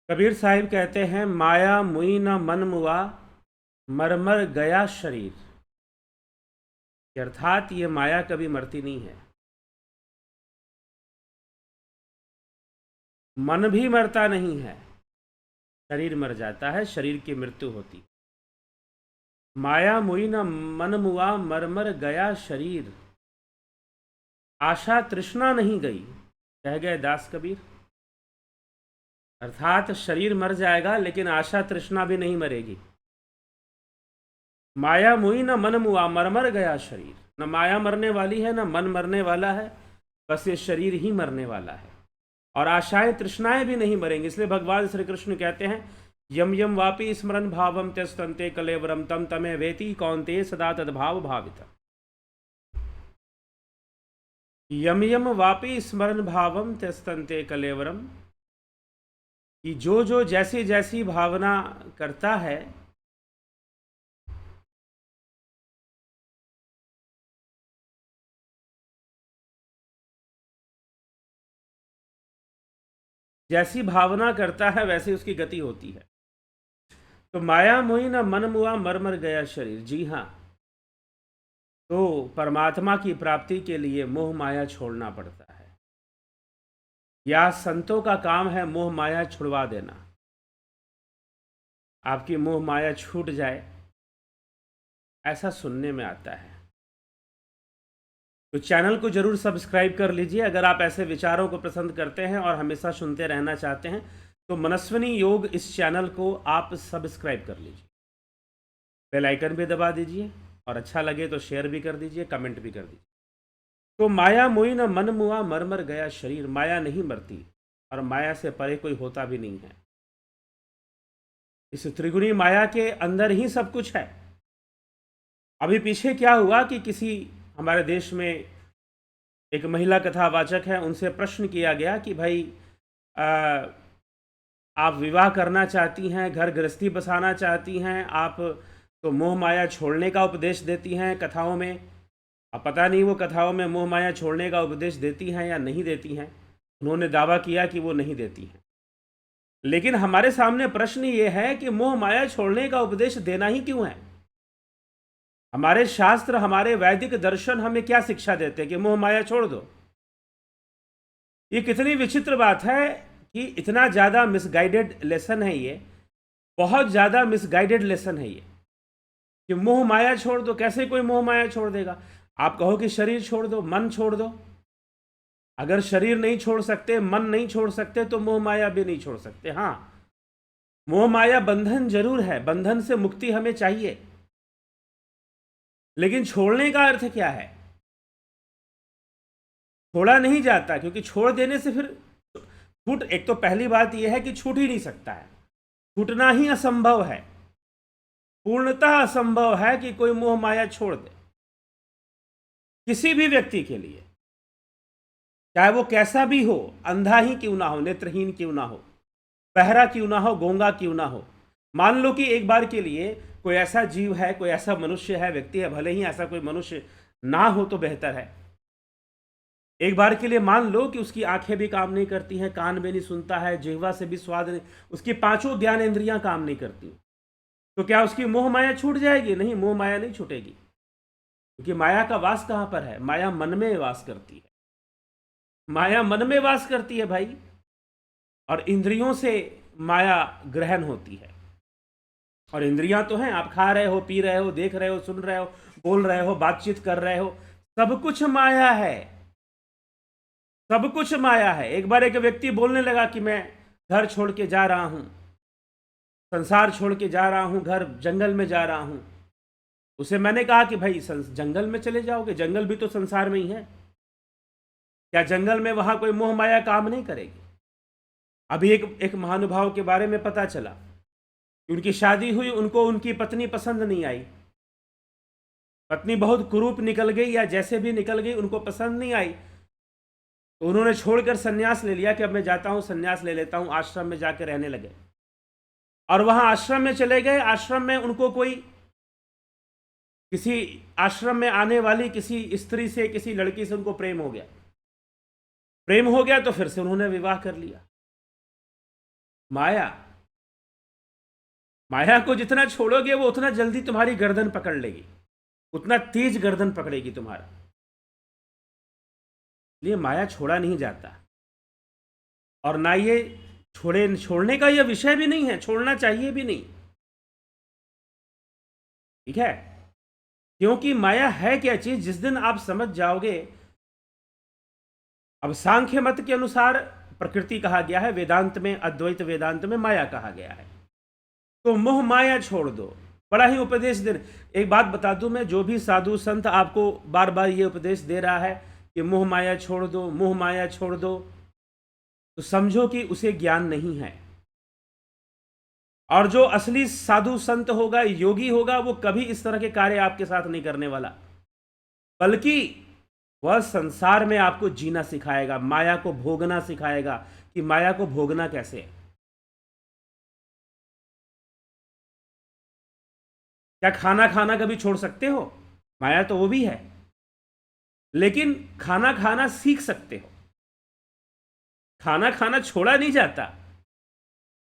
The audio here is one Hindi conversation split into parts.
कबीर साहिब कहते हैं, माया मुई न मन मुआ, मर गया शरीर। अर्थात ये माया कभी मरती नहीं है। मन भी मरता नहीं है, शरीर मर जाता है, शरीर की मृत्यु होती है। माया मुई न मन मुआ, मर गया शरीर। आशा तृष्णा नहीं गई, कह गए दास कबीर। अर्थात शरीर मर जाएगा लेकिन आशा तृष्णा भी नहीं मरेगी। माया मुई न मन मुआ, मर गया शरीर। न माया मरने वाली है, न मन मरने वाला है, बस ये शरीर ही मरने वाला है। और आशाएं तृष्णाएं भी नहीं मरेंगी। इसलिए भगवान श्री कृष्ण कहते हैं, यम यम वापी स्मरण भावम त्यस्तंते कलेवरम तम तमे वेति कौन्ते सदा तद्भाव भावित। यम यम वापी स्मरण भावम त्यस्तंते कलेवरम, कि जो जो जैसी जैसी भावना करता है, जैसी भावना करता है वैसी उसकी गति होती है। तो माया मोही न मन मुआ, मर गया शरीर। जी हाँ, तो परमात्मा की प्राप्ति के लिए मोह माया छोड़ना पड़ता है, या संतों का काम है मोह माया छुड़वा देना। आपकी मोह माया छूट जाए, ऐसा सुनने में आता है। तो चैनल को जरूर सब्सक्राइब कर लीजिए अगर आप ऐसे विचारों को पसंद करते हैं और हमेशा सुनते रहना चाहते हैं। तो मनस्विनी योग इस चैनल को आप सब्सक्राइब कर लीजिए, बेल आइकन भी दबा दीजिए, और अच्छा लगे तो शेयर भी कर दीजिए, कमेंट भी कर दीजिए। तो माया मोई न मन मुआ, मर गया शरीर। माया नहीं मरती, और माया से परे कोई होता भी नहीं है। इस त्रिगुणी माया के अंदर ही सब कुछ है। अभी पीछे क्या हुआ कि किसी हमारे देश में एक महिला कथावाचक है, उनसे प्रश्न किया गया कि भाई आप विवाह करना चाहती हैं, घर गृहस्थी बसाना चाहती हैं, आप तो मोह माया छोड़ने का उपदेश देती हैं कथाओं में। अब पता नहीं वो कथाओं में मोह माया छोड़ने का उपदेश देती हैं या नहीं देती हैं। उन्होंने दावा किया कि वो नहीं देती हैं। लेकिन हमारे सामने प्रश्न ये है कि मोह माया छोड़ने का उपदेश देना ही क्यों है? हमारे शास्त्र, हमारे वैदिक दर्शन हमें क्या शिक्षा देते हैं कि मोह माया छोड़ दो। ये कितनी विचित्र बात है कि इतना ज़्यादा मिसगाइडेड लेसन है ये, बहुत ज़्यादा मिसगाइडेड लेसन है ये, कि मोह माया छोड़ दो। कैसे कोई मोह माया छोड़ देगा? आप कहो कि शरीर छोड़ दो, मन छोड़ दो। अगर शरीर नहीं छोड़ सकते, मन नहीं छोड़ सकते, तो मोह माया भी नहीं छोड़ सकते। हाँ, मोह माया बंधन जरूर है, बंधन से मुक्ति हमें चाहिए, लेकिन छोड़ने का अर्थ क्या है? छोड़ा नहीं जाता, क्योंकि छोड़ देने से फिर छूट, एक तो पहली बात यह है कि छूट ही नहीं सकता है, छूटना ही असंभव है, पूर्णतः असंभव है कि कोई मोह माया छोड़ दे किसी भी व्यक्ति के लिए, चाहे वो कैसा भी हो, अंधा ही क्यों ना हो, नेत्रहीन क्यों ना हो, बहरा क्यों ना हो, गूंगा क्यों ना हो। मान लो कि एक बार के लिए कोई ऐसा जीव है, कोई ऐसा मनुष्य है, व्यक्ति है, भले ही ऐसा कोई मनुष्य ना हो तो बेहतर है। एक बार के लिए मान लो कि उसकी आंखें भी काम नहीं करती हैं, कान भी नहीं सुनता है, जिह्वा से भी स्वाद नहीं, उसकी पांचों ज्ञान इंद्रियां काम नहीं करती, तो क्या उसकी मोह माया छूट जाएगी? नहीं, मोह माया नहीं छूटेगी, क्योंकि माया का वास कहां पर है? माया मन में वास करती है। माया मन में वास करती है भाई, और इंद्रियों से माया ग्रहण होती है। और इंद्रियां तो हैं, आप खा रहे हो, पी रहे हो, देख रहे हो, सुन रहे हो, बोल रहे हो, बातचीत कर रहे हो, सब कुछ माया है, सब कुछ माया है। एक बार एक व्यक्ति बोलने लगा कि मैं घर छोड़ के जा रहा हूं, संसार छोड़ के जा रहा हूं, घर जंगल में जा रहा हूं। उसे मैंने कहा कि भाई जंगल में चले जाओगे? जंगल भी तो संसार में ही है, क्या जंगल में वहां कोई मोह माया काम नहीं करेगी? अभी एक महानुभाव के बारे में पता चला कि उनकी शादी हुई, उनको उनकी पत्नी पसंद नहीं आई, पत्नी बहुत कुरूप निकल गई, या जैसे भी निकल गई, उनको पसंद नहीं आई, तो उन्होंने छोड़कर सन्यास ले लिया कि अब मैं जाता हूं, सन्यास ले लेता हूं, आश्रम में जाकर रहने लगे। और वहां आश्रम में चले गए, आश्रम में उनको कोई, किसी आश्रम में आने वाली किसी स्त्री से, किसी लड़की से उनको प्रेम हो गया। प्रेम हो गया तो फिर से उन्होंने विवाह कर लिया। माया, माया को जितना छोड़ोगे वो उतना जल्दी तुम्हारी गर्दन पकड़ लेगी, उतना तेज गर्दन पकड़ेगी तुम्हारा। इसलिए माया छोड़ा नहीं जाता, और ना ये छोड़ने का यह विषय भी नहीं है, छोड़ना चाहिए भी नहीं। ठीक है, क्योंकि माया है क्या चीज, जिस दिन आप समझ जाओगे। अब सांख्य मत के अनुसार प्रकृति कहा गया है, वेदांत में, अद्वैत वेदांत में माया कहा गया है। तो मोह माया छोड़ दो, बड़ा ही उपदेश दे। एक बात बता दूं मैं, जो भी साधु संत आपको बार बार ये उपदेश दे रहा है कि मोह माया छोड़ दो, मोह माया छोड़ दो, तो समझो कि उसे ज्ञान नहीं है। और जो असली साधु संत होगा, योगी होगा, वो कभी इस तरह के कार्य आपके साथ नहीं करने वाला, बल्कि वह संसार में आपको जीना सिखाएगा, माया को भोगना सिखाएगा कि माया को भोगना कैसे है। क्या खाना खाना कभी छोड़ सकते हो? माया तो वो भी है, लेकिन खाना खाना सीख सकते हो। खाना खाना छोड़ा नहीं जाता।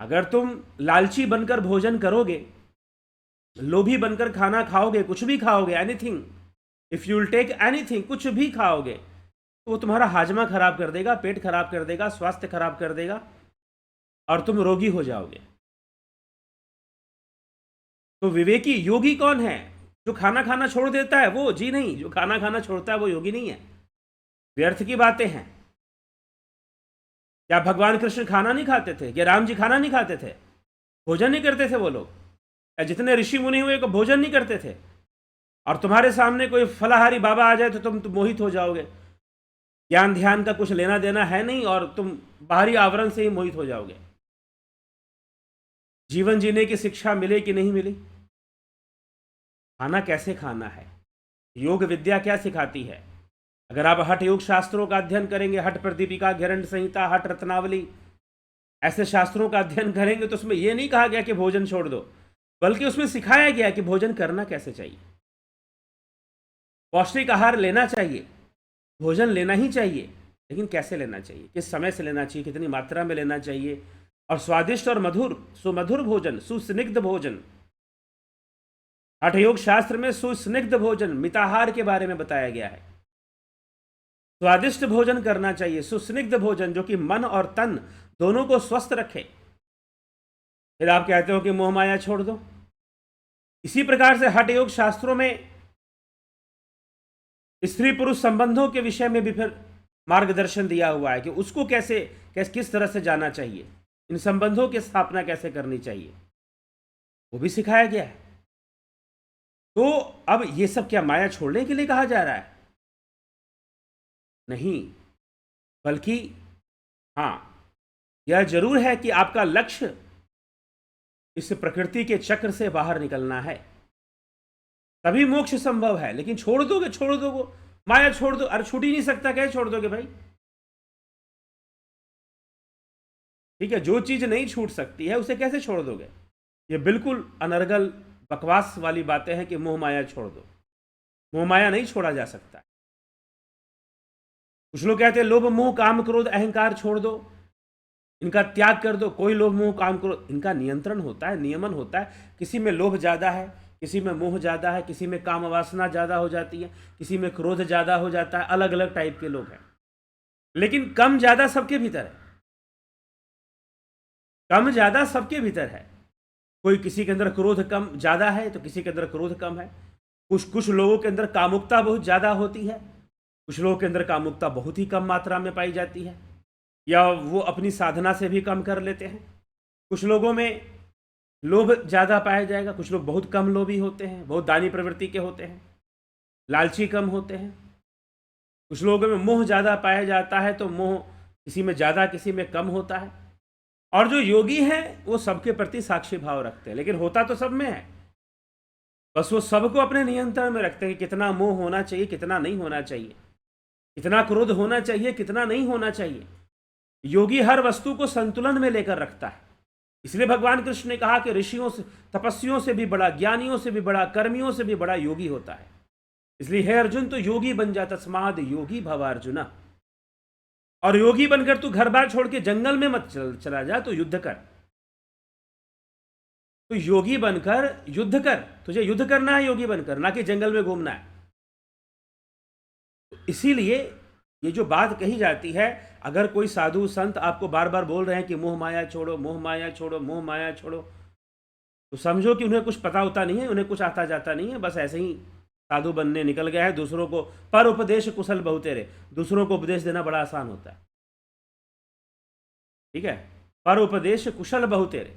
अगर तुम लालची बनकर भोजन करोगे, लोभी बनकर खाना खाओगे, कुछ भी खाओगे, anything, if you will take anything, कुछ भी खाओगे, तो वो तुम्हारा हाजमा खराब कर देगा, पेट खराब कर देगा, स्वास्थ्य खराब कर देगा, और तुम रोगी हो जाओगे। तो विवेकी योगी कौन है? जो खाना खाना छोड़ देता है वो जी नहीं, जो खाना खाना छोड़ता है वो योगी नहीं है। व्यर्थ की बातें हैं। क्या भगवान कृष्ण खाना नहीं खाते थे? क्या राम जी खाना नहीं खाते थे? भोजन नहीं करते थे वो लोग? या जितने ऋषि मुनि हुए को भोजन नहीं करते थे? और तुम्हारे सामने कोई फलाहारी बाबा आ जाए तो तुम मोहित हो जाओगे। ज्ञान ध्यान का कुछ लेना देना है नहीं, और तुम बाहरी आवरण से ही मोहित हो जाओगे। जीवन जीने की शिक्षा मिले कि नहीं मिली? खाना कैसे खाना है, योग विद्या क्या सिखाती है? अगर आप हठ योग शास्त्रों का अध्ययन करेंगे, हठ प्रदीपिका, घेरंड संहिता, हठ रत्नावली, ऐसे शास्त्रों का अध्ययन करेंगे, तो उसमें यह नहीं कहा गया कि भोजन छोड़ दो, बल्कि उसमें सिखाया गया कि भोजन करना कैसे चाहिए। पौष्टिक आहार लेना चाहिए, भोजन लेना ही चाहिए, लेकिन कैसे लेना चाहिए, किस समय से लेना चाहिए, कितनी मात्रा में लेना चाहिए, और स्वादिष्ट और मधुर, सुमधुर भोजन, सुस्निग्ध भोजन। हठ योग शास्त्र में सुस्निग्ध भोजन, मिताहार के बारे में बताया गया है। स्वादिष्ट भोजन करना चाहिए, सुस्निग्ध भोजन, जो कि मन और तन दोनों को स्वस्थ रखे। फिर आप कहते हो कि मोह माया छोड़ दो। इसी प्रकार से हठ योग शास्त्रों में स्त्री पुरुष संबंधों के विषय में भी फिर मार्गदर्शन दिया हुआ है कि उसको कैसे किस तरह से जाना चाहिए, इन संबंधों की स्थापना कैसे करनी चाहिए, वो भी सिखाया गया है। तो अब ये सब क्या माया छोड़ने के लिए कहा जा रहा है? नहीं, बल्कि हाँ, यह जरूर है कि आपका लक्ष्य इस प्रकृति के चक्र से बाहर निकलना है, तभी मोक्ष संभव है। लेकिन छोड़ दोगे माया छोड़ दो, अरे छूट ही नहीं सकता, कैसे छोड़ दोगे भाई? ठीक है, जो चीज नहीं छूट सकती है उसे कैसे छोड़ दोगे? ये बिल्कुल अनर्गल बकवास वाली बातें हैं कि मोह माया छोड़ दो। मोह माया नहीं छोड़ा जा सकता। कुछ लोग कहते हैं लोभ मोह काम क्रोध अहंकार छोड़ दो, इनका त्याग कर दो। कोई लोभ मोह काम क्रोध, इनका नियंत्रण होता है, नियमन होता है। किसी में लोभ ज्यादा है, किसी में मोह ज्यादा है, किसी में काम वासना ज्यादा हो जाती है, किसी में क्रोध ज्यादा हो जाता है। अलग अलग टाइप के लोग हैं, लेकिन कम ज्यादा सबके भीतर है। कम ज्यादा सबके भीतर है। कोई किसी के अंदर क्रोध कम ज्यादा है तो किसी के अंदर क्रोध कम है। कुछ लोगों के अंदर कामुकता बहुत ज्यादा होती है, कुछ लोगों के अंदर कामुकता बहुत ही कम मात्रा में पाई जाती है, या वो अपनी साधना से भी कम कर लेते हैं। कुछ लोगों में लोभ ज़्यादा पाया जाएगा, कुछ लोग बहुत कम लोभी होते हैं, बहुत दानी प्रवृत्ति के होते हैं, लालची कम होते हैं। कुछ लोगों में मोह ज़्यादा पाया जाता है, तो मोह किसी में ज़्यादा किसी में कम होता है। और जो योगी हैं वो सबके प्रति साक्षी भाव रखते हैं, लेकिन होता तो सब में है, बस वो सबको अपने नियंत्रण में रखते हैं कि कितना मोह होना चाहिए, कितना नहीं होना चाहिए, कितना क्रोध होना चाहिए, कितना नहीं होना चाहिए। योगी हर वस्तु को संतुलन में लेकर रखता है। इसलिए भगवान कृष्ण ने कहा कि ऋषियों से, तपस्वियों से भी बड़ा, ज्ञानियों से भी बड़ा, कर्मियों से भी बड़ा योगी होता है। इसलिए हे अर्जुन, तो योगी बन जा, तस्माद योगी भव अर्जुन। और योगी बनकर तू घर बार छोड़ के जंगल में मत चला जा, तो युद्ध कर। तो योगी बनकर युद्ध कर, तुझे युद्ध करना है योगी बनकर, ना कि जंगल में घूमना है। तो इसीलिए ये जो बात कही जाती है, अगर कोई साधु संत आपको बार बार बोल रहे हैं कि मोह माया छोड़ो, मोह माया छोड़ो, मोह माया छोड़ो, तो समझो कि उन्हें कुछ पता होता नहीं है, उन्हें कुछ आता जाता नहीं है, बस ऐसे ही साधु बनने निकल गया है। दूसरों को पर उपदेश कुशल बहुतेरे, दूसरों को उपदेश देना बड़ा आसान होता है, ठीक है, पर उपदेश कुशल बहुतेरे,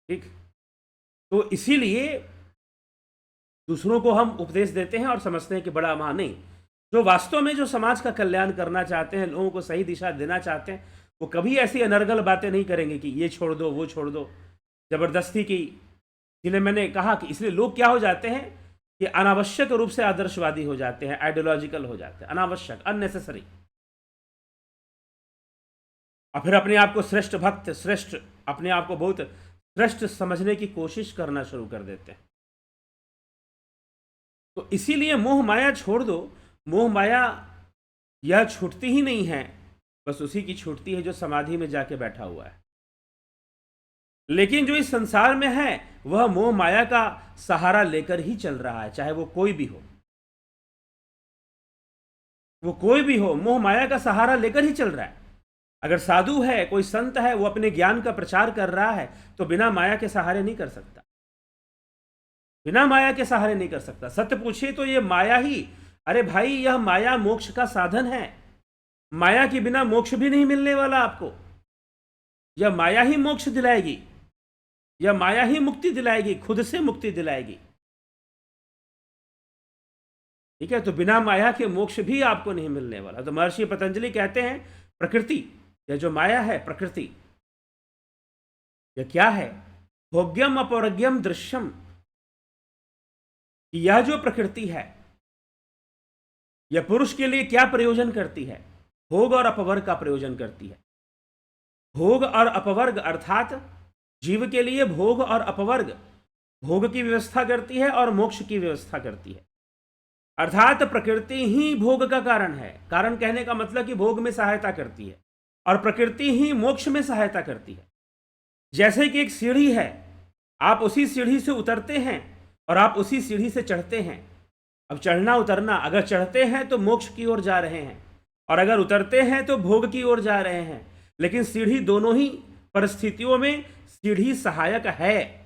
ठीक। तो इसीलिए दूसरों को हम उपदेश देते हैं और समझते हैं कि बड़ा महान, नहीं, जो वास्तव में जो समाज का कल्याण करना चाहते हैं, लोगों को सही दिशा देना चाहते हैं, वो कभी ऐसी अनर्गल बातें नहीं करेंगे कि ये छोड़ दो वो छोड़ दो, जबरदस्ती की। इसलिए मैंने कहा कि इसलिए लोग क्या हो जाते हैं कि अनावश्यक रूप से आदर्शवादी हो जाते हैं, आइडियोलॉजिकल हो जाते हैं, अनावश्यक, अननेसेसरी, और फिर अपने आप को श्रेष्ठ भक्त, श्रेष्ठ, अपने आप को बहुत श्रेष्ठ समझने की कोशिश करना शुरू कर देते हैं। तो इसीलिए मोह माया छोड़ दो। मोह माया यह छूटती ही नहीं है, बस उसी की छूटती है जो समाधि में जाके बैठा हुआ है। लेकिन जो इस संसार में है वह मोह माया का सहारा लेकर ही चल रहा है, चाहे वो कोई भी हो, वो कोई भी हो, मोह माया का सहारा लेकर ही चल रहा है। अगर साधु है, कोई संत है, वो अपने ज्ञान का प्रचार कर रहा है, तो बिना माया के सहारे नहीं कर सकता, बिना माया के सहारे नहीं कर सकता। सत्य पूछिए तो ये माया ही, अरे भाई यह माया मोक्ष का साधन है, माया के बिना मोक्ष भी नहीं मिलने वाला आपको। यह माया ही मोक्ष दिलाएगी, यह माया ही मुक्ति दिलाएगी, खुद से मुक्ति दिलाएगी, ठीक है। तो बिना माया के मोक्ष भी आपको नहीं मिलने वाला। तो महर्षि पतंजलि कहते हैं प्रकृति, यह जो माया है प्रकृति, यह क्या है? भोग्यम अपौर्ग्यम दृश्यम, यह जो प्रकृति है यह पुरुष के लिए क्या प्रयोजन करती है? भोग और अपवर्ग का प्रयोजन करती है। भोग और अपवर्ग अर्थात जीव के लिए भोग और अपवर्ग, भोग की व्यवस्था करती है और मोक्ष की व्यवस्था करती है। अर्थात प्रकृति ही भोग का कारण है। कारण कहने का मतलब कि भोग में सहायता करती है, और प्रकृति ही मोक्ष में सहायता करती है। जैसे कि एक सीढ़ी है, आप उसी सीढ़ी से उतरते हैं और आप उसी सीढ़ी से चढ़ते हैं। अब चढ़ना उतरना, अगर चढ़ते हैं तो मोक्ष की ओर जा रहे हैं, और अगर उतरते हैं तो भोग की ओर जा रहे हैं। लेकिन सीढ़ी दोनों ही परिस्थितियों में सीढ़ी सहायक है,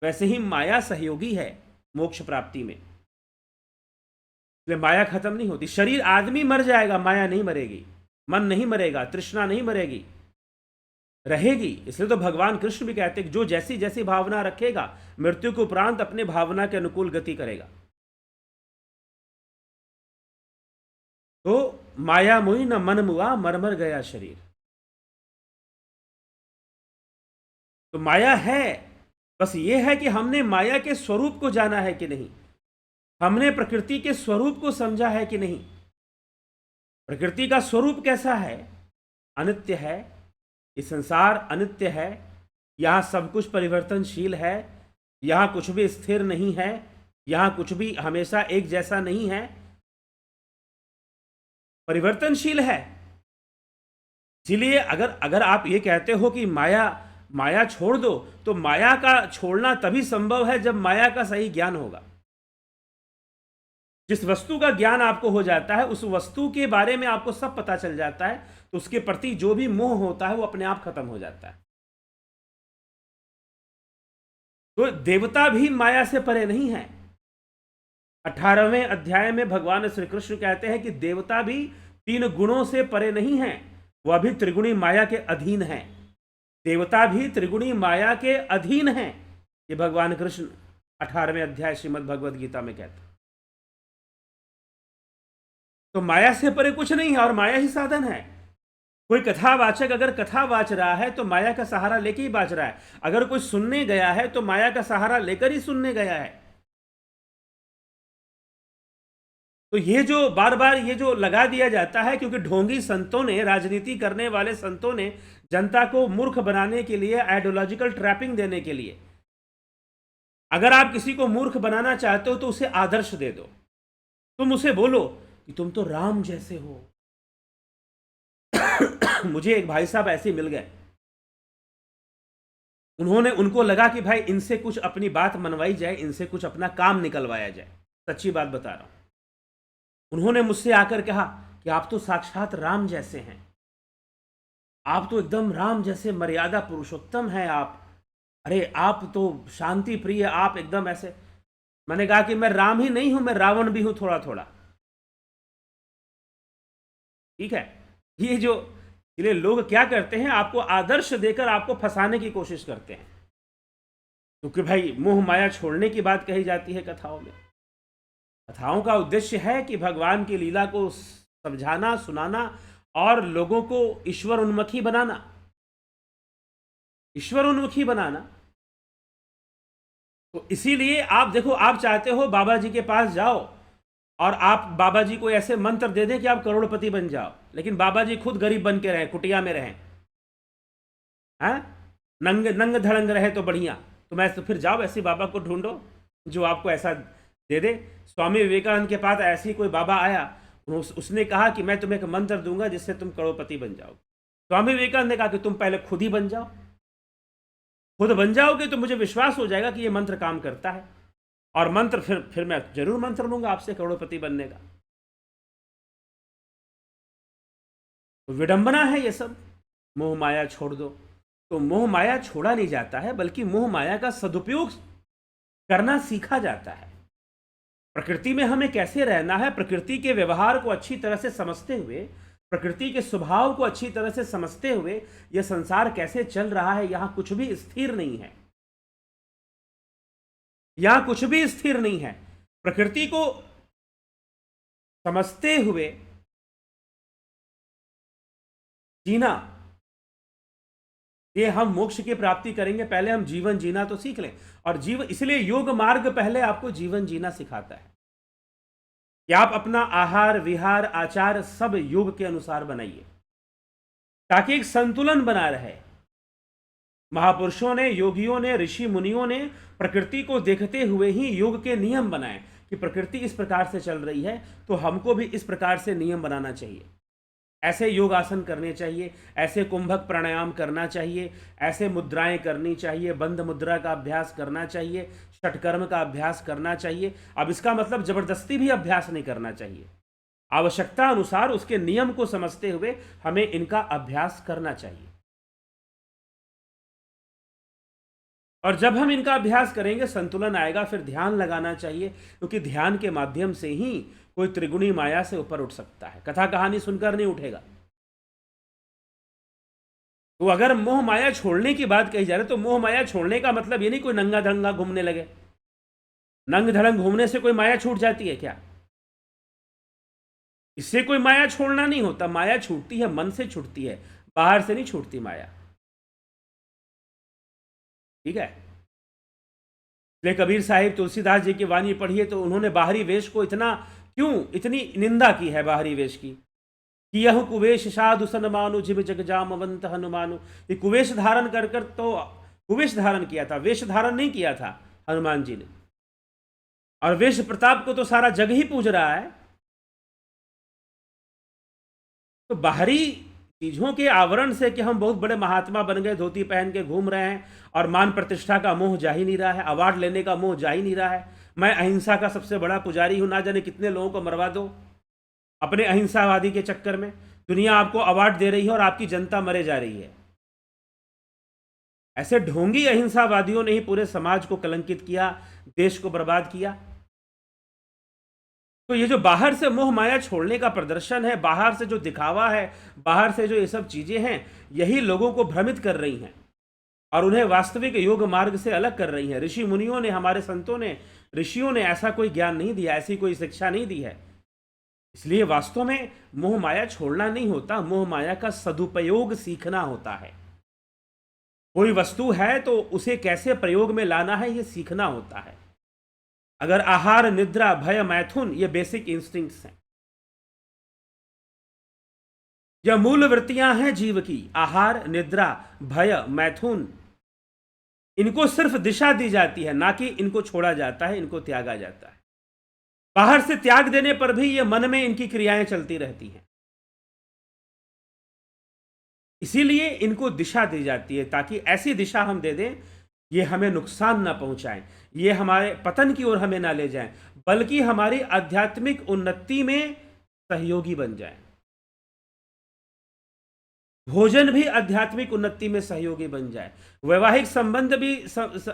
वैसे ही माया सहयोगी है मोक्ष प्राप्ति में। इसलिए माया खत्म नहीं होती। शरीर आदमी मर जाएगा, माया नहीं मरेगी, मन नहीं मरेगा, तृष्णा नहीं मरेगी, रहेगी। इसलिए तो भगवान कृष्ण भी कहते हैं कि जो जैसी जैसी भावना रखेगा मृत्यु के उपरांत अपने भावना के अनुकूल गति करेगा। तो माया मोही न मन मुआ, मर मर गया शरीर। तो माया है, बस ये है कि हमने माया के स्वरूप को जाना है कि नहीं, हमने प्रकृति के स्वरूप को समझा है कि नहीं। प्रकृति का स्वरूप कैसा है? अनित्य है, ये संसार अनित्य है, यहाँ सब कुछ परिवर्तनशील है, यहाँ कुछ भी स्थिर नहीं है, यहाँ कुछ भी हमेशा एक जैसा नहीं है, परिवर्तनशील है। इसीलिए अगर आप ये कहते हो कि माया छोड़ दो, तो माया का छोड़ना तभी संभव है जब माया का सही ज्ञान होगा। जिस वस्तु का ज्ञान आपको हो जाता है, उस वस्तु के बारे में आपको सब पता चल जाता है, तो उसके प्रति जो भी मोह होता है वो अपने आप खत्म हो जाता है। तो देवता भी माया से परे नहीं है। 18वें अध्याय में भगवान श्री कृष्ण कहते हैं कि देवता भी 3 गुणों से परे नहीं है, वह भी त्रिगुणी माया के अधीन है। देवता भी त्रिगुणी माया के अधीन है, ये भगवान कृष्ण 18वें अध्याय श्रीमद् भगवद गीता में कहते हैं। तो माया से परे कुछ नहीं है, और माया ही साधन है। कोई कथावाचक अगर कथा वाच रहा है तो माया का सहारा लेके ही बाच रहा है। अगर कोई सुनने गया है तो माया का सहारा लेकर ही सुनने गया है। तो ये जो बार बार ये जो लगा दिया जाता है, क्योंकि ढोंगी संतों ने, राजनीति करने वाले संतों ने जनता को मूर्ख बनाने के लिए, आइडियोलॉजिकल ट्रैपिंग देने के लिए, अगर आप किसी को मूर्ख बनाना चाहते हो तो उसे आदर्श दे दो। तुम उसे बोलो कि तुम तो राम जैसे हो। मुझे एक भाई साहब ऐसे मिल गए, उनको लगा कि भाई इनसे कुछ अपनी बात मनवाई जाए, इनसे कुछ अपना काम निकलवाया जाए। सच्ची बात बता रहा हूं। उन्होंने मुझसे आकर कहा कि आप तो साक्षात राम जैसे हैं, आप तो एकदम राम जैसे मर्यादा पुरुषोत्तम हैं आप, अरे आप तो शांति प्रिय, आप एकदम ऐसे। मैंने कहा कि मैं राम ही नहीं हूं, मैं रावण भी हूं थोड़ा थोड़ा। ठीक है। ये जो इसलिए लोग क्या करते हैं, आपको आदर्श देकर आपको फंसाने की कोशिश करते हैं, क्योंकि भाई मोह माया छोड़ने की बात कही जाती है कथाओं में। कथाओं का उद्देश्य है कि भगवान की लीला को समझाना, सुनाना और लोगों को ईश्वर उन्मुखी बनाना, ईश्वर उन्मुखी बनाना। तो इसीलिए आप देखो, आप चाहते हो बाबा जी के पास जाओ और आप बाबा जी को ऐसे मंत्र दे दें कि आप करोड़पति बन जाओ, लेकिन बाबा जी खुद गरीब बन के रहें, कुटिया में रहें, हैं, नंग नंग धड़ंग रहे तो बढ़िया। तो फिर जाओ ऐसे बाबा को ढूंढो जो आपको ऐसा दे दे। स्वामी विवेकानंद के पास ऐसे ही कोई बाबा आया, उसने कहा कि मैं तुम्हें एक मंत्र दूंगा जिससे तुम करोड़पति बन जाओ। स्वामी विवेकानंद ने कहा कि तुम पहले खुद ही बन जाओ, खुद बन जाओगे तो मुझे विश्वास हो जाएगा कि ये मंत्र काम करता है, और मंत्र फिर मैं जरूर मंत्र लूंगा आपसे करोड़पति बनने का। तो विडंबना है ये सब। मोह माया छोड़ दो, तो मोह माया छोड़ा नहीं जाता है, बल्कि मोह माया का सदुपयोग करना सीखा जाता है। प्रकृति में हमें कैसे रहना है, प्रकृति के व्यवहार को अच्छी तरह से समझते हुए, प्रकृति के स्वभाव को अच्छी तरह से समझते हुए यह संसार कैसे चल रहा है। यहां कुछ भी स्थिर नहीं है, यहां कुछ भी स्थिर नहीं है। प्रकृति को समझते हुए जीना, ये हम मोक्ष की प्राप्ति करेंगे। पहले हम जीवन जीना तो सीख लें, और जीवन, इसलिए योग मार्ग पहले आपको जीवन जीना सिखाता है कि आप अपना आहार विहार आचार सब योग के अनुसार बनाइए, ताकि एक संतुलन बना रहे। महापुरुषों ने, योगियों ने, ऋषि मुनियों ने प्रकृति को देखते हुए ही योग के नियम बनाए कि प्रकृति इस प्रकार से चल रही है तो हमको भी इस प्रकार से नियम बनाना चाहिए, ऐसे योगासन करने चाहिए, ऐसे कुंभक प्राणायाम करना चाहिए, ऐसे मुद्राएं करनी चाहिए, बंद मुद्रा का अभ्यास करना चाहिए, षटकर्म का अभ्यास करना चाहिए। अब इसका मतलब जबरदस्ती भी अभ्यास नहीं करना चाहिए, आवश्यकता अनुसार उसके नियम को समझते हुए हमें इनका अभ्यास करना चाहिए। और जब हम इनका अभ्यास करेंगे संतुलन आएगा। फिर ध्यान लगाना चाहिए, क्योंकि ध्यान के माध्यम से ही कोई त्रिगुणी माया से ऊपर उठ सकता है, कथा कहानी सुनकर नहीं उठेगा। तो अगर मोह माया छोड़ने की बात कही जा रही है, तो मोह माया छोड़ने का मतलब ये नहीं कोई नंगा धड़ंगा घूमने लगे। नंग धड़ंग घूमने से कोई माया छूट जाती है क्या? इससे कोई माया छोड़ना नहीं होता। माया छूटती है मन से छूटती है, बाहर से नहीं छूटती माया। ठीक है। इसलिए कबीर साहिब तुलसीदास जी की वाणी पढ़िए तो उन्होंने बाहरी वेश को इतनी निंदा की है बाहरी वेश की, कि यह कुवेश साधु सन मानु जिब जग जामवंत हनुमानु। ये कुवेश धारण कर कर तो कुवेश धारण किया था, वेश धारण नहीं किया था हनुमान जी ने। और वेश प्रताप को तो सारा जग ही पूज रहा है। तो बाहरी चीजों के आवरण से कि हम बहुत बड़े महात्मा बन गए, धोती पहन के घूम रहे हैं, और मान प्रतिष्ठा का मोह जा ही नहीं रहा है, अवार्ड लेने का मोह जा ही नहीं रहा है। मैं अहिंसा का सबसे बड़ा पुजारी हूं, ना जाने कितने लोगों को मरवा दो अपने अहिंसावादी के चक्कर में। दुनिया आपको अवार्ड दे रही है और आपकी जनता मरे जा रही है। ऐसे ढोंगी अहिंसावादियों ने ही पूरे समाज को कलंकित किया, देश को बर्बाद किया। तो ये जो बाहर से मोह माया छोड़ने का प्रदर्शन है, बाहर से जो दिखावा है, बाहर से जो ये सब चीजें हैं, यही लोगों को भ्रमित कर रही हैं और उन्हें वास्तविक योग मार्ग से अलग कर रही हैं। ऋषि मुनियों ने, हमारे संतों ने, ऋषियों ने ऐसा कोई ज्ञान नहीं दिया, ऐसी कोई शिक्षा नहीं दी है। इसलिए वास्तव में मोह माया छोड़ना नहीं होता, मोह माया का सदुपयोग सीखना होता है। कोई वस्तु है तो उसे कैसे प्रयोग में लाना है, यह सीखना होता है। अगर आहार निद्रा भय मैथुन, ये बेसिक इंस्टिंक्ट्स हैं, यह मूल वृत्तियां हैं जीव की। आहार निद्रा भय मैथुन, इनको सिर्फ दिशा दी जाती है, ना कि इनको छोड़ा जाता है, इनको त्यागा जाता है। बाहर से त्याग देने पर भी ये मन में इनकी क्रियाएं चलती रहती हैं। इसीलिए इनको दिशा दी जाती है, ताकि ऐसी दिशा हम दे दें ये हमें नुकसान ना पहुंचाएं, ये हमारे पतन की ओर हमें ना ले जाएं, बल्कि हमारी आध्यात्मिक उन्नति में सहयोगी बन जाएं। भोजन भी आध्यात्मिक उन्नति में सहयोगी बन जाए, वैवाहिक संबंध भी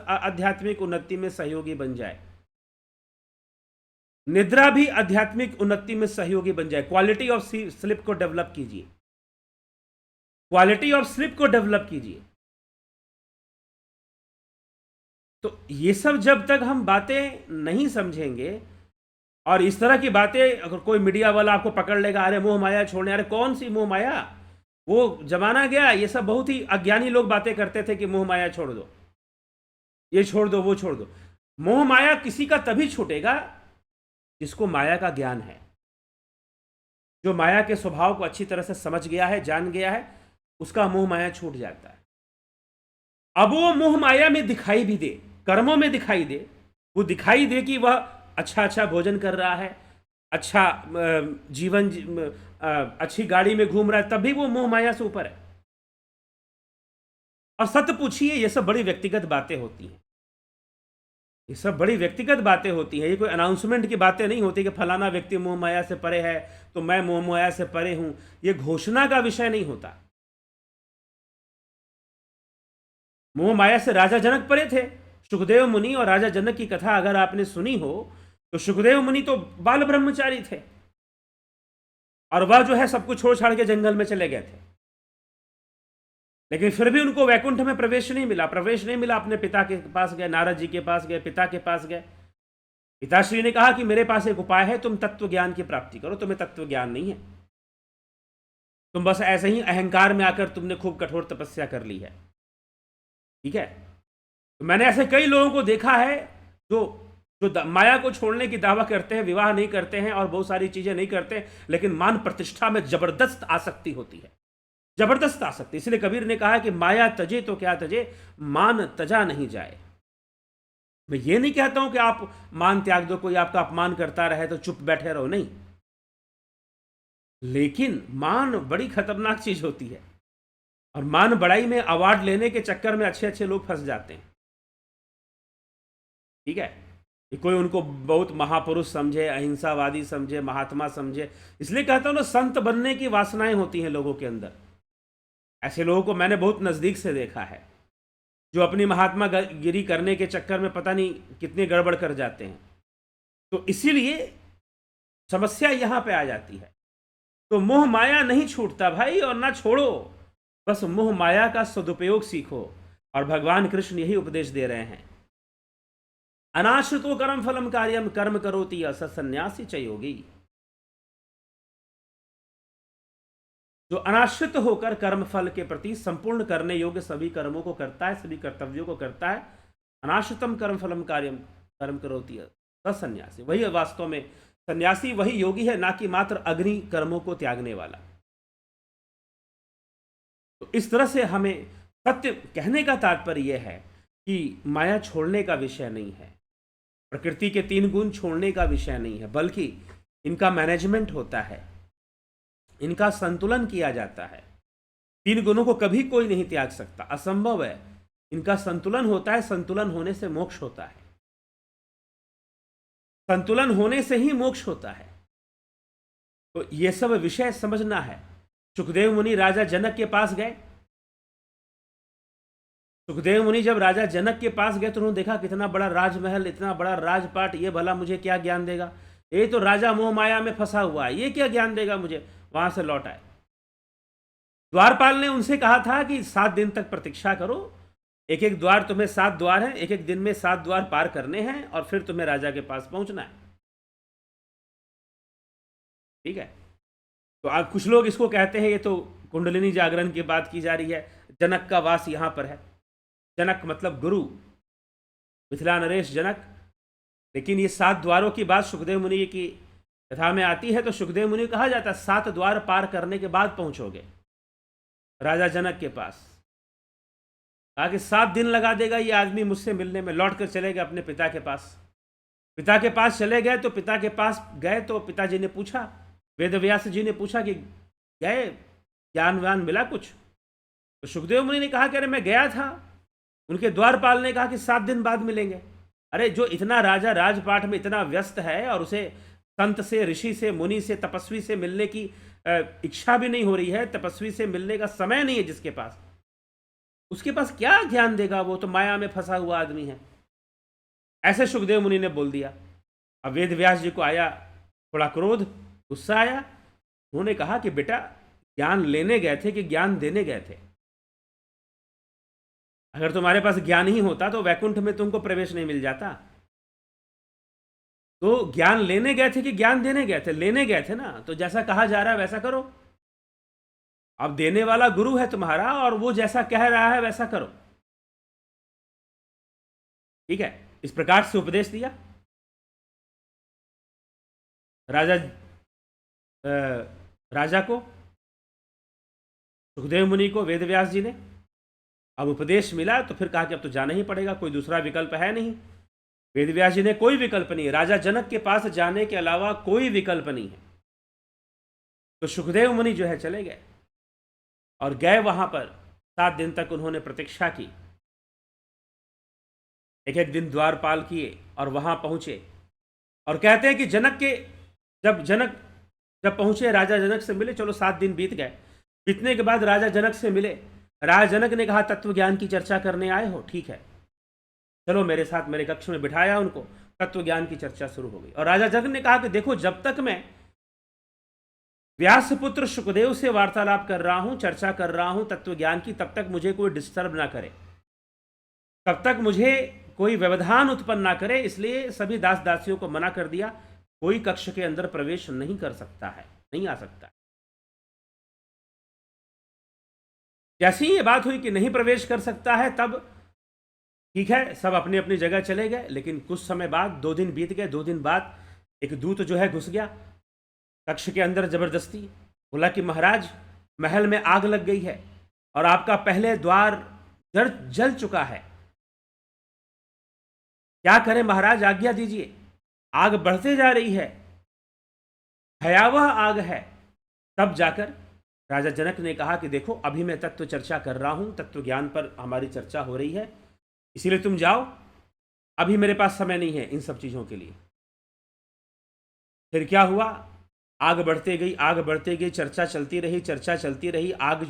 आध्यात्मिक उन्नति में सहयोगी बन जाए, निद्रा भी आध्यात्मिक उन्नति में सहयोगी बन जाए। क्वालिटी ऑफ स्लीप को डेवलप कीजिए, क्वालिटी ऑफ स्लीप को डेवलप कीजिए। तो ये सब जब तक हम बातें नहीं समझेंगे, और इस तरह की बातें अगर कोई मीडिया वाला आपको पकड़ लेगा, अरे मोह माया छोड़ने, अरे कौन सी मोह माया, वो जमाना गया। ये सब बहुत ही अज्ञानी लोग बातें करते थे कि मोह माया छोड़ दो, ये छोड़ दो, वो छोड़ दो। मोह माया किसी का तभी छूटेगा जिसको माया का ज्ञान है, जो माया के स्वभाव को अच्छी तरह से समझ गया है, जान गया है, उसका मोह माया छूट जाता है। अब वो मोह माया में दिखाई भी दे, कर्मों में दिखाई दे, वो दिखाई दे कि वह अच्छा अच्छा भोजन कर रहा है, अच्छा जीवन, अच्छी गाड़ी में घूम रहा है, तभी वो मोह माया से ऊपर है। और सत्य पूछिए, ये सब बड़ी व्यक्तिगत बातें होती हैं, ये सब बड़ी व्यक्तिगत बातें होती हैं। ये कोई अनाउंसमेंट की बातें नहीं होती कि फलाना व्यक्ति मोह माया से परे है तो मैं मोह माया से परे हूं। ये घोषणा का विषय नहीं होता। मोह माया से राजा जनक परे थे, सुखदेव मुनि और राजा जनक की कथा अगर आपने सुनी हो तो सुखदेव मुनि तो बाल ब्रह्मचारी थे, और वह जो है सब कुछ छोड़ छाड़ के जंगल में चले गए थे, लेकिन फिर भी उनको वैकुंठ में प्रवेश नहीं मिला। अपने पिता के पास गए, नारद जी के पास गए, पिता के पास गए। पिताश्री ने कहा कि मेरे पास एक उपाय है, तुम तत्व ज्ञान की प्राप्ति करो। तुम्हें तत्व ज्ञान नहीं है, तुम बस ऐसे ही अहंकार में आकर तुमने खूब कठोर तपस्या कर ली है, ठीक है। तो मैंने ऐसे कई लोगों को देखा है जो माया को छोड़ने की दावा करते हैं, विवाह नहीं करते हैं और बहुत सारी चीजें नहीं करते, लेकिन मान प्रतिष्ठा में जबरदस्त आसक्ति होती है, जबरदस्त आसक्ति। इसलिए कबीर ने कहा कि माया तजे तो क्या तजे, मान तजा नहीं जाए। मैं ये नहीं कहता हूं कि आप मान त्याग दो, कोई आपका अपमान करता रहे तो चुप बैठे रहो, नहीं। लेकिन मान बड़ी खतरनाक चीज होती है, और मान बढ़ाई में अवार्ड लेने के चक्कर में अच्छे अच्छे लोग फंस जाते हैं, ठीक है। कि कोई उनको बहुत महापुरुष समझे, अहिंसावादी समझे, महात्मा समझे। इसलिए कहता हूं ना, संत बनने की वासनाएं होती हैं लोगों के अंदर। ऐसे लोगों को मैंने बहुत नजदीक से देखा है, जो अपनी महात्मा गिरी करने के चक्कर में पता नहीं कितनी गड़बड़ कर जाते हैं। तो इसीलिए समस्या यहां पे आ जाती है। तो मोह माया नहीं छूटता भाई, और ना छोड़ो, बस मोह माया का सदुपयोग सीखो। और भगवान कृष्ण यही उपदेश दे रहे हैं, अनाश्रितो कर्म फलम कार्यम कर्म करोति असत संन्यासी च योगी। जो अनाश्रित होकर कर्म फल के प्रति संपूर्ण करने योग्य सभी कर्मों को करता है, सभी कर्तव्यों को करता है, अनाश्रितम कर्म फलम कार्यम कर्म करोति असत संन्यासी, वही वास्तव में सन्यासी, वही योगी है, ना कि मात्र अग्नि कर्मों को त्यागने वाला। तो इस तरह से हमें सत्य कहने का तात्पर्य यह है कि माया छोड़ने का विषय नहीं है, प्रकृति के 3 गुण छोड़ने का विषय नहीं है, बल्कि इनका मैनेजमेंट होता है, इनका संतुलन किया जाता है। 3 गुणों को कभी कोई नहीं त्याग सकता, असंभव है। इनका संतुलन होता है, संतुलन होने से मोक्ष होता है, संतुलन होने से ही मोक्ष होता है। तो ये सब विषय समझना है। सुखदेव मुनि राजा जनक के पास गए। सुखदेव मुनि जब राजा जनक के पास गए तो उन्होंने देखा कितना बड़ा राजमहल, इतना बड़ा राजपाट, ये भला मुझे क्या ज्ञान देगा, ये तो राजा मोह माया में फंसा हुआ है, ये क्या ज्ञान देगा मुझे। वहां से लौट आए। द्वारपाल ने उनसे कहा था कि 7 दिन तक प्रतीक्षा करो, एक एक द्वार, तुम्हें 7 द्वार हैं, एक एक दिन में 7 द्वार पार करने हैं और फिर तुम्हें राजा के पास पहुंचना है, ठीक है। तो आप कुछ लोग इसको कहते हैं ये तो कुंडलिनी जागरण की बात की जा रही है, जनक का वास यहां पर है। जनक मतलब गुरु, मिथिला नरेश जनक। लेकिन ये 7 द्वारों की बात सुखदेव मुनि की कथा में आती है, तो सुखदेव मुनि कहा जाता है 7 द्वार पार करने के बाद पहुंचोगे राजा जनक के पास। कहा कि 7 दिन लगा देगा ये आदमी मुझसे मिलने में, लौट कर चले गए अपने पिता के पास। पिता के पास चले गए तो पिता के पास गए तो पिताजी ने पूछा, वेदव्यास जी ने पूछा कि गए, ज्ञान व्यान मिला कुछ। तो सुखदेव मुनि ने कहा कि अरे मैं गया था, उनके द्वारपाल ने कहा कि 7 दिन बाद मिलेंगे। अरे जो इतना राजा राजपाट में इतना व्यस्त है और उसे संत से, ऋषि से, मुनि से, तपस्वी से मिलने की इच्छा भी नहीं हो रही है, तपस्वी से मिलने का समय नहीं है जिसके पास, उसके पास क्या ज्ञान देगा, वो तो माया में फंसा हुआ आदमी है। ऐसे सुखदेव मुनि ने बोल दिया। अब वेद व्यास जी को आया थोड़ा क्रोध, गुस्सा आया। उन्होंने कहा कि बेटा ज्ञान लेने गए थे कि ज्ञान देने गए थे? अगर तुम्हारे पास ज्ञान ही होता तो वैकुंठ में तुमको प्रवेश नहीं मिल जाता। तो ज्ञान लेने गए थे कि ज्ञान देने गए थे? लेने गए थे ना, तो जैसा कहा जा रहा है वैसा करो। अब देने वाला गुरु है तुम्हारा और वो जैसा कह रहा है वैसा करो, ठीक है? इस प्रकार से उपदेश दिया राजा राजा को, सुखदेव मुनि को, वेदव्यास जी ने। अब उपदेश मिला तो फिर कहा कि अब तो जाना ही पड़ेगा, कोई दूसरा विकल्प है नहीं। वेदव्यास जी ने कोई विकल्प नहीं, राजा जनक के पास जाने के अलावा कोई विकल्प नहीं है। तो सुखदेव मुनि जो है चले गए और गए वहां पर। 7 दिन तक उन्होंने प्रतीक्षा की, एक एक दिन द्वारपाल किए और वहां पहुंचे। और कहते हैं कि जनक जब पहुंचे, राजा जनक से मिले। चलो 7 दिन बीत गए। बीतने के बाद राजा जनक से मिले। राजा जनक ने कहा तत्व ज्ञान की चर्चा करने आए हो, ठीक है, चलो मेरे साथ, मेरे कक्ष में बिठाया उनको। तत्व ज्ञान की चर्चा शुरू हो गई और राजा जनक ने कहा कि देखो, जब तक मैं व्यासपुत्र सुखदेव से वार्तालाप कर रहा हूं, चर्चा कर रहा हूं तत्व ज्ञान की, तब तक मुझे कोई डिस्टर्ब ना करे, तब तक मुझे कोई व्यवधान उत्पन्न ना करे। इसलिए सभी दास दासियों को मना कर दिया, कोई कक्ष के अंदर प्रवेश नहीं कर सकता है, नहीं आ सकता। जैसी ये बात हुई कि नहीं प्रवेश कर सकता है, तब ठीक है, सब अपनी अपनी जगह चले गए। लेकिन कुछ समय बाद, 2 दिन बीत गए। 2 दिन बाद एक दूत जो है घुस गया कक्ष के अंदर जबरदस्ती। बोला कि महाराज, महल में आग लग गई है और आपका पहले द्वार जल चुका है, क्या करें महाराज, आज्ञा दीजिए। आग बढ़ते जा रही है, भयावह आग है। तब जाकर राजा जनक ने कहा कि देखो, अभी मैं तत्व चर्चा कर रहा हूं, तत्व ज्ञान पर हमारी चर्चा हो रही है, इसीलिए तुम जाओ, अभी मेरे पास समय नहीं है इन सब चीजों के लिए। फिर क्या हुआ? आग बढ़ते गई, आग बढ़ते गई, चर्चा चलती रही, चर्चा चलती रही। आग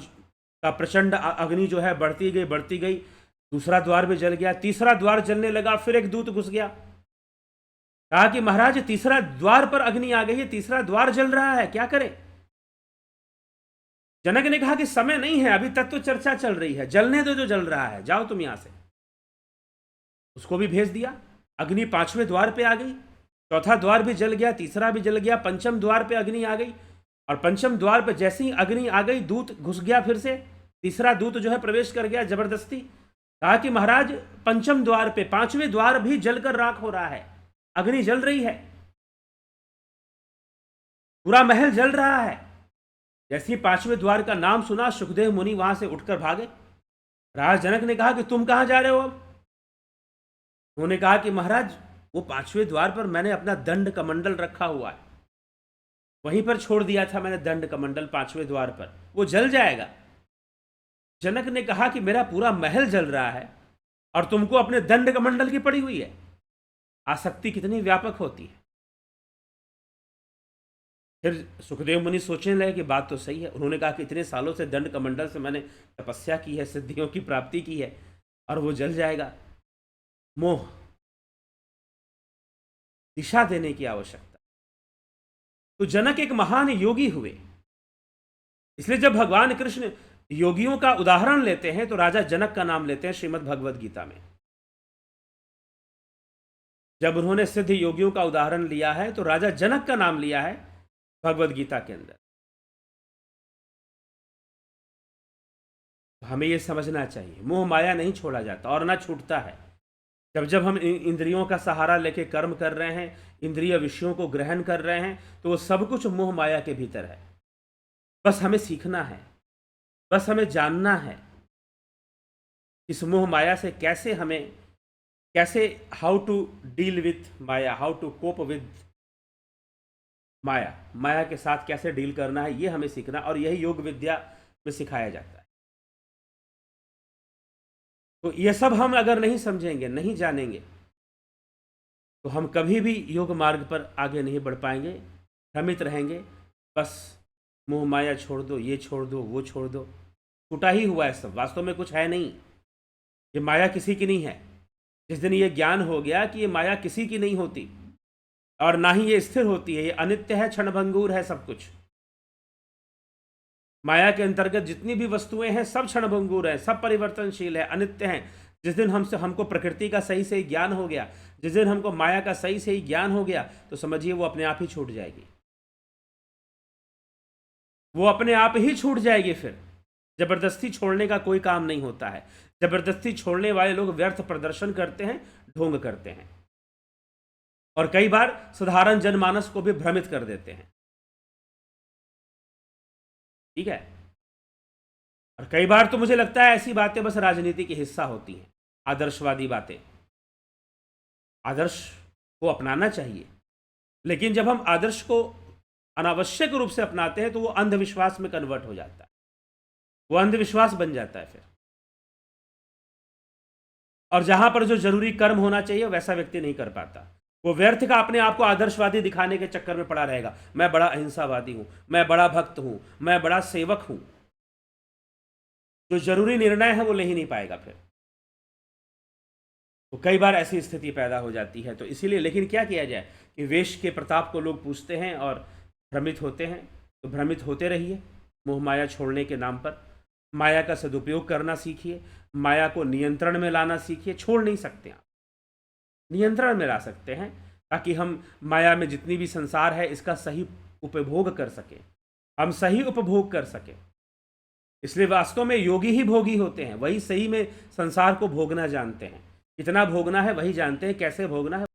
का प्रचंड अग्नि जो है बढ़ती गई, बढ़ती गई। दूसरा द्वार भी जल गया, तीसरा द्वार जलने लगा। फिर एक दूत घुस गया, कहा कि महाराज, तीसरा द्वार पर अग्नि आ गई है, तीसरा द्वार जल रहा है, क्या करें? जनक ने कहा कि समय नहीं है, अभी तत्व चर्चा चल रही है, जलने दो जो जल रहा है, जाओ तुम यहां से। उसको भी भेज दिया। अग्नि 5वें द्वार पे आ गई, चौथा द्वार भी जल गया, तीसरा भी जल गया, पंचम द्वार पे अग्नि आ गई। और पंचम द्वार पे जैसे ही अग्नि आ गई, दूत घुस गया फिर से, तीसरा दूत जो है प्रवेश कर गया जबरदस्ती। कहा कि महाराज, पंचम द्वार पे 5वें द्वार भी जलकर राख हो रहा है, अग्नि जल रही है, पूरा महल जल रहा है। जैसे ही 5वें द्वार का नाम सुना, सुखदेव मुनि वहां से उठकर भागे। राजा जनक ने कहा कि तुम कहां जा रहे हो अब? उन्होंने कहा कि महाराज, वो 5वें द्वार पर मैंने अपना दंड कमंडल रखा हुआ है, वहीं पर छोड़ दिया था मैंने दंड कमंडल 5वें द्वार पर, वो जल जाएगा। जनक ने कहा कि मेरा पूरा महल जल रहा है और तुमको अपने दंड कमंडल की पड़ी हुई है। आसक्ति कितनी व्यापक होती है। फिर सुखदेव मुनि सोचने लगे कि बात तो सही है। उन्होंने कहा कि इतने सालों से दंड कमंडल से मैंने तपस्या की है, सिद्धियों की प्राप्ति की है, और वो जल जाएगा। मोह, दिशा देने की आवश्यकता। तो जनक एक महान योगी हुए। इसलिए जब भगवान कृष्ण योगियों का उदाहरण लेते हैं तो राजा जनक का नाम लेते हैं श्रीमद् भगवद गीता में। जब उन्होंने सिद्ध योगियों का उदाहरण लिया है तो राजा जनक का नाम लिया है भगवद गीता के अंदर। हमें यह समझना चाहिए, मोह माया नहीं छोड़ा जाता और ना छूटता है। जब जब हम इंद्रियों का सहारा लेके कर्म कर रहे हैं, इंद्रिय विषयों को ग्रहण कर रहे हैं, तो वो सब कुछ मोह माया के भीतर है। बस हमें सीखना है, बस हमें जानना है इस मोह माया से कैसे how to deal with maya, how to cope with maya के साथ कैसे डील करना है, ये हमें सीखना, और यही योग विद्या में सिखाया जाता है। तो ये सब हम अगर नहीं समझेंगे, नहीं जानेंगे, तो हम कभी भी योग मार्ग पर आगे नहीं बढ़ पाएंगे, भ्रमित रहेंगे। बस मोह माया छोड़ दो, ये छोड़ दो, वो छोड़ दो, छूटा ही हुआ है सब, वास्तव में कुछ है नहीं। ये माया किसी की नहीं है। जिस दिन ये ज्ञान हो गया कि ये माया किसी की नहीं होती और ना ही ये स्थिर होती है, ये अनित्य है, क्षणभंगुर है सब कुछ। माया के अंतर्गत जितनी भी वस्तुएं हैं सब क्षणभंगुर है, सब परिवर्तनशील है, अनित्य हैं। जिस दिन हमको प्रकृति का सही से ज्ञान हो गया, जिस दिन हमको माया का सही से ही ज्ञान हो गया, तो समझिए वो अपने आप ही छूट जाएगी। वो अपने आप ही छूट जाएगी। फिर जबरदस्ती छोड़ने का कोई काम नहीं होता है। जबरदस्ती छोड़ने वाले लोग व्यर्थ प्रदर्शन करते हैं, ढोंग करते हैं, और कई बार साधारण जनमानस को भी भ्रमित कर देते हैं। ठीक है। और कई बार तो मुझे लगता है ऐसी बातें बस राजनीति की हिस्सा होती हैं, आदर्शवादी बातें। आदर्श को अपनाना चाहिए, लेकिन जब हम आदर्श को अनावश्यक रूप से अपनाते हैं तो वो अंधविश्वास में कन्वर्ट हो जाता है, वो अंधविश्वास बन जाता है फिर। और जहां पर जो जरूरी कर्म होना चाहिए वैसा व्यक्ति नहीं कर पाता। वो व्यर्थ का अपने आप को आदर्शवादी दिखाने के चक्कर में पड़ा रहेगा। मैं बड़ा अहिंसावादी हूं, मैं बड़ा भक्त हूं, मैं बड़ा सेवक हूं। जो जरूरी निर्णय है वो ले ही नहीं पाएगा फिर। तो कई बार ऐसी स्थिति पैदा हो जाती है। तो इसीलिए, लेकिन क्या किया जाए कि वेश के प्रताप को लोग पूछते हैं और भ्रमित होते हैं। तो भ्रमित होते रहिए, मोह माया छोड़ने के नाम पर माया का सदुपयोग करना सीखिए, माया को नियंत्रण में लाना सीखिए। छोड़ नहीं सकते आप, नियंत्रण में ला सकते हैं, ताकि हम माया में जितनी भी संसार है इसका सही उपभोग कर सकें, हम सही उपभोग कर सकें। इसलिए वास्तव में योगी ही भोगी होते हैं, वही सही में संसार को भोगना जानते हैं। कितना भोगना है वही जानते हैं, कैसे भोगना है